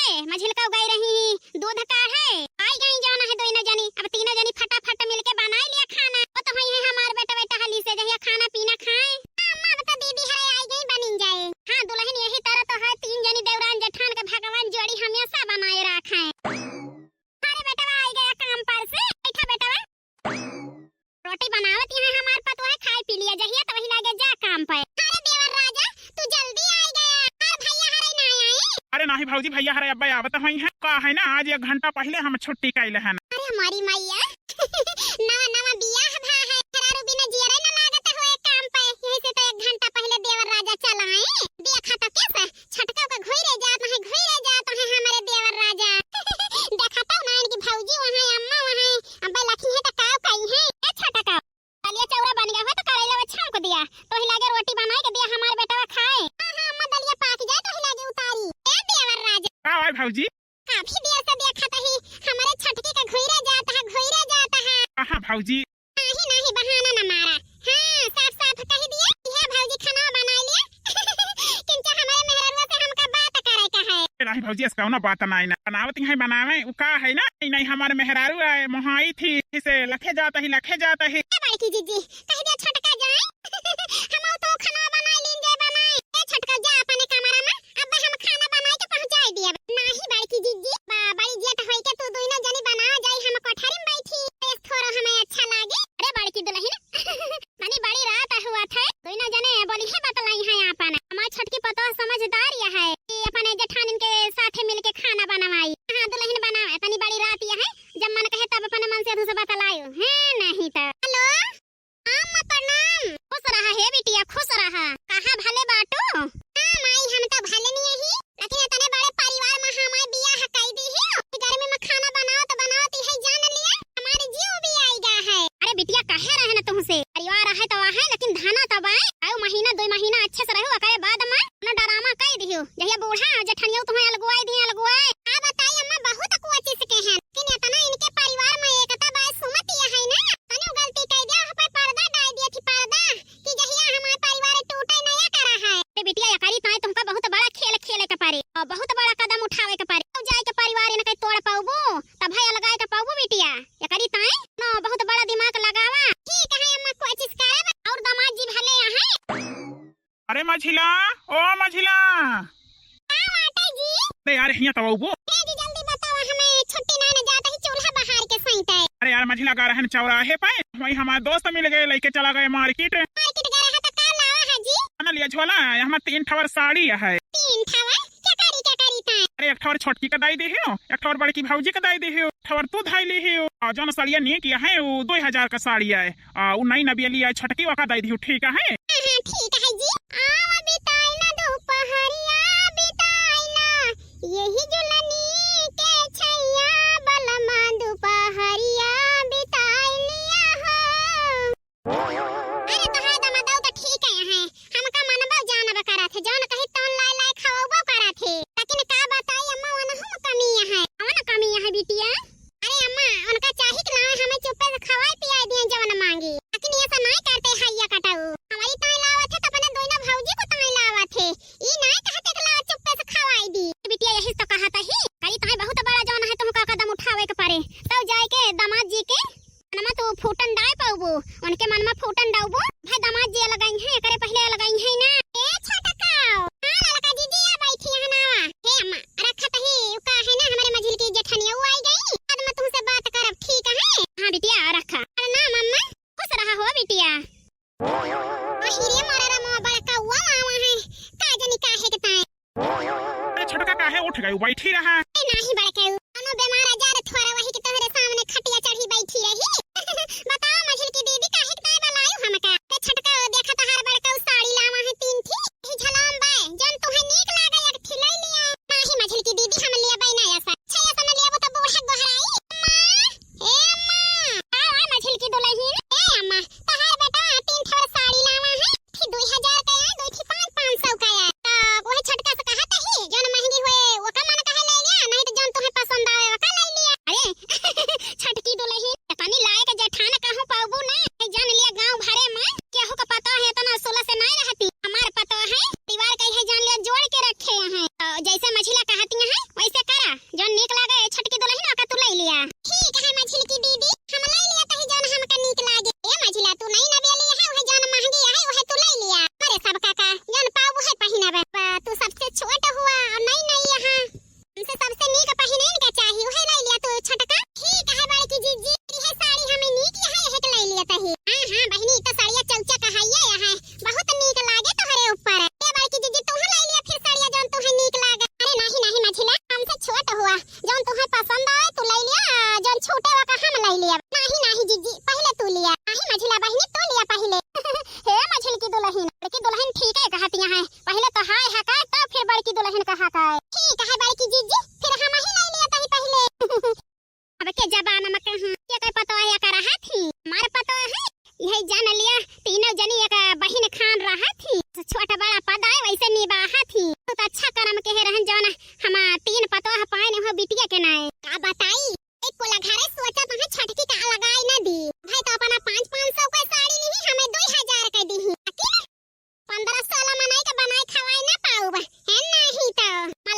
है मझिल का उगाई रही दूध का है आई गई जाना है दोनों जनी अब तीनों जनी फटाफट मिलके बनाई लिया खाना वो तो है हमार बेटा बेटा हली से जहिया खाना पीना खाए अम्मा बता दीदी है आई गई बन जाए। हां दुल्हन यही तरह तो है तीन जनी देवरान जेठान के भगवान जोड़ी हमेशा बनाए रखे अरे बेटा आई गया काम पर से बैठा बेटा रोटी बनावत है हमार पतो है खाए पी लिया जहिया तो वही लागे जा काम पे। अरे देवर राजा तू जल्दी आ गया और भैया हरे ना आए। अरे नहीं भौजी भैया हरे अब्बा आवत हई है का है ना आज 1 घंटा पहले हम छुट्टी कैले हन। अरे हमारी मैया नवा नवा बियाह भा है हरारू बिना जियरे न लागत होए काम पे यही से तो 1 घंटा पहले देवर राजा चला है देखा तो कैसे छटका का घुइरे जात है हमारे देवर राजा देखा तो ना इनकी भौजी वहां अम्मा वहां अब्बा लखी है तो काव कई है ए छटका दलिया चौरा बन गया है तो करेला बच्चा को दिया तो ही लागे रोटी बनाई के दिया हमारे बेटा खाए। हां अम्मा दलिया पाक जाए तो ही लागे उतारी ए देवर राजा का भाई भौजी काफी देर से देखा था ही हमारे छटके का घुइरे जाता है कहां भौजी नहीं बहाना न मारा। हां साफ साफ कह दिया ये भौजी खाना बना लिया किंचा हमारे मेहरवा से हमका बात करे का है नहीं भौजी इसका ना बात नहीं ना बनावत है बनावे उ का है ना नहीं हमारे मेहरारू है मोहाई थी इसे लखे जाता है बड़की जीजी कह दिया छटका जाए हम तो खाना बना लीन जाए बनाए ए छटका जा अपने कमरा में अब हम खाना बनाए के पहुंचाई दिया नहीं बड़की जीजी बड़ी जेठ होई के तू दोनों जनी बनाओ जाई हम कोठरी में बैठी थोड़ा हमें अच्छा लागे। अरे बड़की दुल्हन मनी बड़ी रात हुआ था दोनों जने बोली है बतलाई है अपन हमार छटकी पतो समझदार या है कि अपने जेठान के साथ मिलके खाना बनावाई। हां दुल्हन बनावे तनी बड़ी रात या है जब मन कहे तब अपने मन से अधू से बतलायो है नहीं तो हेलो अम्मा प्रणाम खुश रहा है बिटिया खुश रहा कहां भले बाटो। हां माई हम तो भले नहीं ही लेकिन तने बड़े परिवार में हमारे बियाह कई दी है गर्मी में खाना बनाओ तो बनाओती है जान लिया हमारे जीव भी आएगा है। अरे बिटिया कहे रहे ना तुमसे परिवार है तो है लेकिन धाना तब आए आयो महीना 2 महीना अच्छे से रहो करे बाद में ना डरामा कह दियो जहिया बूढ़ा जेठनियो तुम्हें अलगुआई आ बताई अम्मा बहुत कोशिश के हैं कि इतना इनके परिवार में एकता बाय सुमति है ना तने गलती कह दिया पे पर्दा डाल दिया थी पर्दा कि जहिया हमारे परिवार टूटे नया करा है। अरे बिटिया या करी ताई तुमका बहुत बड़ा खेल खेले के पारे और बहुत बड़ा कदम उठावे के पारे अब जाए के परिवार इनके तोड़ पाऊबो तब भैया लगाए के पाऊबो बिटिया या करी ताई ना बहुत बड़ा दिमाग लगावा ठीक है अम्मा कोशिश करब और दामाद जी भले है। अरे मझिला ओ मझिला हां माता जी अरे यार हिया तो आऊबो जी जल्दी बताओ हमें छुट्टी ना जाता ही चूल्हा बहार के सईता है। अरे यार मझिला गा रहन चौराहे पे वही हमारे दोस्त मिल गए लेके चला गए मार्केट गया है तो का लावा है जी ना लिया झोला हम 3 ठवर साड़ी है 3 ठवर क्या करी ता अरे 1 ठवर छोटकी का दाई दे हो 1 ठवर बड़की भौजी का दाई दे हो ठवर तू धाई ली हो और जोन साड़िया नहीं किया है वो 2000 का साड़ी है वो नई नबी लिया छोटकी वाका दाई दी ठीक है। हां ठीक है जी आवा बिताई ना दोपहरिया बिताई ना यही जुलनी के छैया बलमा दोपहरिया बिताई लिया हो। अरे तो है दमादौ तो ठीक है हमका मनबो जानब करा थे जौन कही तौन लाई लाई खावबो करा थे लेकिन का बताई अम्मा वन हम कमी है बिटिया। अरे अम्मा उनका चाही कि ना हमें चुप्पे से खवाई पियाई दिए जवन मांगी लेकिन ऐसा नहीं करते हैया कटाऊ हमारी ताई लावत है तो अपने दोनों भौजी को ताई लावत है ई नहीं कहते कि ला चुप्पे से खवाई दी बिटिया यही तो कहा था ही करी ताई बहुत बड़ा जौन है तुमका कदम उठावे के पारे तब जाए के दामाद जी के मनमा तो फूटन डाय पाऊबो उनके मन में फूटन डाउबो भाई दामाद जी लगाई है करे पहले लगाई है ना ए छटकाओ हां लड़का जीजी आ बैठी है ना हे अम्मा रखत ही का है ना हमारे मझिल की जेठनिया आई गई बाद में तुमसे बात करब ठीक है। हां बिटिया रखा अरे ना मम्मा खुश रहा हो बिटिया आखिर मारे रा बड़का हुआ आवा है का जनी काहे के ताए अरे छोटका काहे उठ गई बैठी रहा नहीं बड़का अनो बीमार आजार थोड़ा वही के तोहरे सामने खटिया चढ़ी बैठी रही बताओ मझिल की दीदी काहे के ताए बलायो हमका ते छटका देखा तो हर बड़का साड़ी लावा है 3 थी ही झलाम बाय जन तोहे नीक लागे एक थी ले लिया नाही मझिल की दीदी हम लिया बाय ना ऐसा छया सन लिया तो बूढ़ा गोहराई अम्मा ए अम्मा आ मझिल की दुल्हन ए अम्मा तहार बेटा 3 ठवर साड़ी लावा है थी 2000 का है 2 थी 500 का है तो वो छटका से कहत ही जन महंगी हुए वो का मन कहे ले लिया नहीं तो जन तोहे पसंद कहती है वैसे करा जो नीक लागे छटकी दुल्हन का तू ले लिया। ठीक है मछली की दीदी हम ले लिया तही जौन हमका नीक लागे। ए मछला तू नहीं ना बेली है वह जौन महंगी है वह तू ले लिया। अरे सब काका जौन पाऊ है पहिनावे तू सबसे छोट हुआ और नहीं यहाँ हमसे सबसे नीक पहिने का चाहिए वह ले लिया तू छटका। ठीक है बड़ी की जीजी है साड़ी हमें नीक है एक ले लिया तही। हां हां बहनी तो साड़िया चौचा कहाइए है बहुत नीक लागे तोहरे ऊपर। ए बड़ी की जीजी तू ले लिया फिर साड़िया जौन तुहे नीक लागे। अरे नहीं नहीं मछला हमसे छोट हुआ जौन तुहे पसंद आए तू ले लिया जौन छोटे वा का हम ले लिया। नहीं नहीं जीजी पहले तू लिया। नहीं मछला बहनी तू लिया पहले। हे मछली की दुल्हन बड़की दुल्हन ठीक है कहती है पहले तो हाय है का तब फिर बड़की दुल्हन कहा का है। ठीक है बड़की जीजी फिर हम ही ले लिया तही पहले। अब के जबान में कहूं के कोई पता है का रहा थी मार पता है यही जान लिया तीनों जनी एक बहन खान रहा थी छोटा बड़ा पद है वैसे निभाहा थी तो अच्छा करम के रहन जौन हम तीन पतो है पाए हो बिटिया के नाय का बताई एक को घरे सोचा तो छटकी का लगाई ना दी भाई तो अपना 500 का साड़ी ली हमें 2000 का दी 15 मनाई का बनाई खवाई ना पाऊ है नहीं तो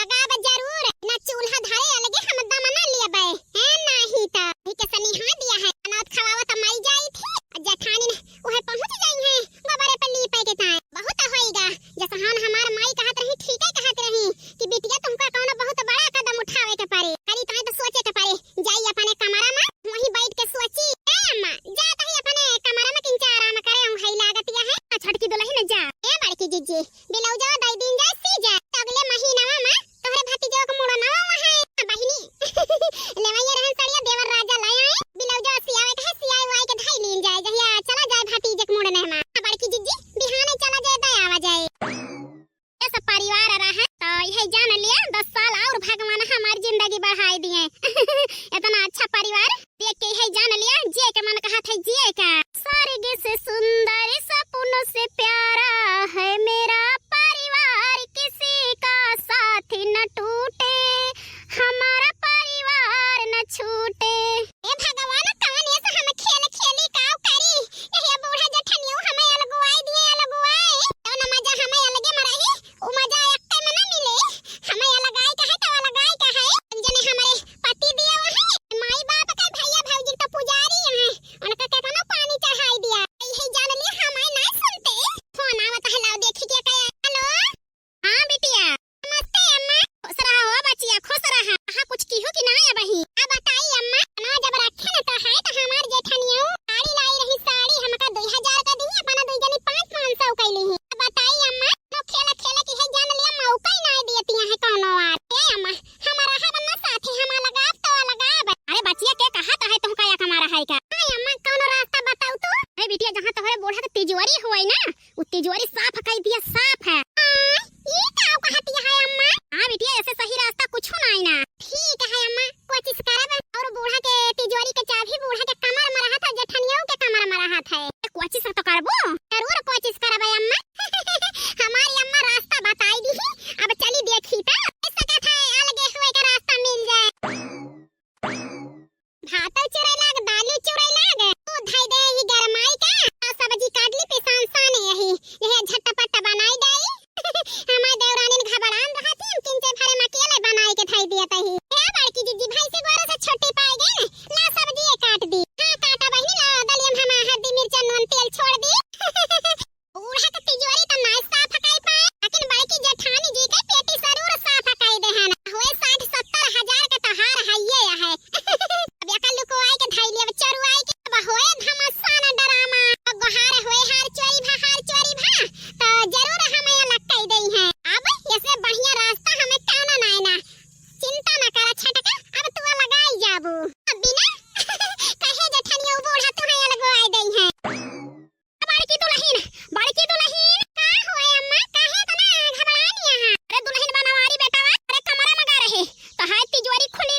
लगाब जरूर ना चूल्हा धरे अलगे हम दम ना लिया बे है नहीं तो ठीक है सनीहा दिया है अनाथ खवावा तो मई जाई थी जेठानी ने ओहे पहुंच जाई है गोबरे पे ली पे के ताए बहुत होएगा जैसे हम हमार माई कहत रही ठीक है कहत रही कि बिटिया तुमका कोनो बहुत बड़ा कदम उठावे के पारे करी तो सोचे के पारे जाई अपने कमरा में वहीं बैठ के सोची ए अम्मा जा तही अपने कमरा में किंचा आराम करे हम हई लागतिया है छटकी दुल्हन जा ए बड़की जीजी बिलौजा दई दिन जा सी जा अगले महीना में तोहरे भतीजो को मुड़ो ना है बहिनी लेवैया रहन सड़िया देवर राजा ले आए बिलौजा सियावे के सियाई वाई के धाई लीन जाए जहिया चला जाए भतीजे के मुड़ने में बड़की जीजी बिहाने चला जाए दया आवा जाए ऐसा परिवार रहा तो यही जान लिया 10 साल और भगवान हमारी जिंदगी बढ़ाई दिए इतना अच्छा परिवार देख के यही जान लिया जे के मन कहा था जिए का स्वर्ग से सुंदर सपनों से प्यारा है मेरा परिवार किसी का साथ न टूटे हमारा परिवार न छूटे। ए भगवान कौन ऐसा हम खेल खेली काऊ करी ये बूढ़ा जेठनियो हमें अलगुआई दिए अलगुआई तो न मजा हमें अलगे मरही ओ मजा एकटे में ना मिले हमें अलगाई का है तो अलगाई का है जने हमारे पति दिए वही माई बाप का भैया भौजी तो पुजारी है उनका कितना पानी चढ़ाई दिया यही जान लिया हमें ना सुनते फोन आवत है लाओ देखी के कहे हेलो हां बिटिया नमस्ते अम्मा खुश रहो बचिया खुश रहा हां कुछ की हो कि ना बही अब बताई अम्मा ना जब रखे ना तो है तो हमार जेठनियो साड़ी लाई रही साड़ी हमका 2000 का दी अपना दुई जनी 500 कैली है अब बताई अम्मा तो खेला खेला की है जान लिया मौका ही ना देती है कोनो आर ए अम्मा हमारा है ना साथी हम लगाब तो लगाब। अरे बचिया के कहा तो है तुमका या हमारा है का हां अम्मा कोनो रास्ता बताओ तो। अरे बिटिया जहां तोहरे बोढ़ा के तिजोरी होई ना वो तिजोरी साफ कर दिया साफ है ये का कहती है अम्मा। हां बिटिया ऐसे सही रास्ता कुछ नहीं ना ठीक है अम्मा कोशिश करब और बूढ़ा के तिजोरी के चाबी बूढ़ा के कमर में रहा था जेठनियो के कमर में रहा था कोशिश तो करबो जरूर कोशिश करब अम्मा हमारी अम्मा रास्ता बताई दी अब चली देखी तो ऐसा कहता है अलगे हुए का रास्ता मिल जाए भात चुराई लाग दाल चुराई लाग दूध धाई दे ही गरमाई का सब्जी काट ली पिसान साने यही यह झटपट बनाई दे हमारे देवरानी ने घबरान रहा थी हम किंचे भरे में अकेले बनाई के थाई दिया तही ए बड़की जीजी भाई से गोरा से छोटी पाई गए ला सब्जी काट दी हां काटा बहिनी ला दलियम हम हल्दी मिर्च नून तेल छोड़ दी बूढ़ा के तिजोरी तो ना साफ काई पाए लेकिन बड़की जेठानी जी के पेटी जरूर साफ काई दे हन होए 60-70 हजार का तहार है ये है अब या कल को आई के धाई ले चरुआई के अब होए धमासान ड्रामा गोहार होए हार चोरी भा तो जरूर हमें अलग कई दई है अब इससे बढ़िया रास्ता हमें कौनो ना ना चिंता ना कर छटका अब तू लगाई जाबू बिना कहे जेठनियो बूढ़ा तू है लगवाई दई है बड़की दुल्हन का होए अम्मा काहे तना घबरानी है अरे दुल्हन बनवारी बेटा अरे कमरा में गा रहे तो हाथ तिजोरी खुली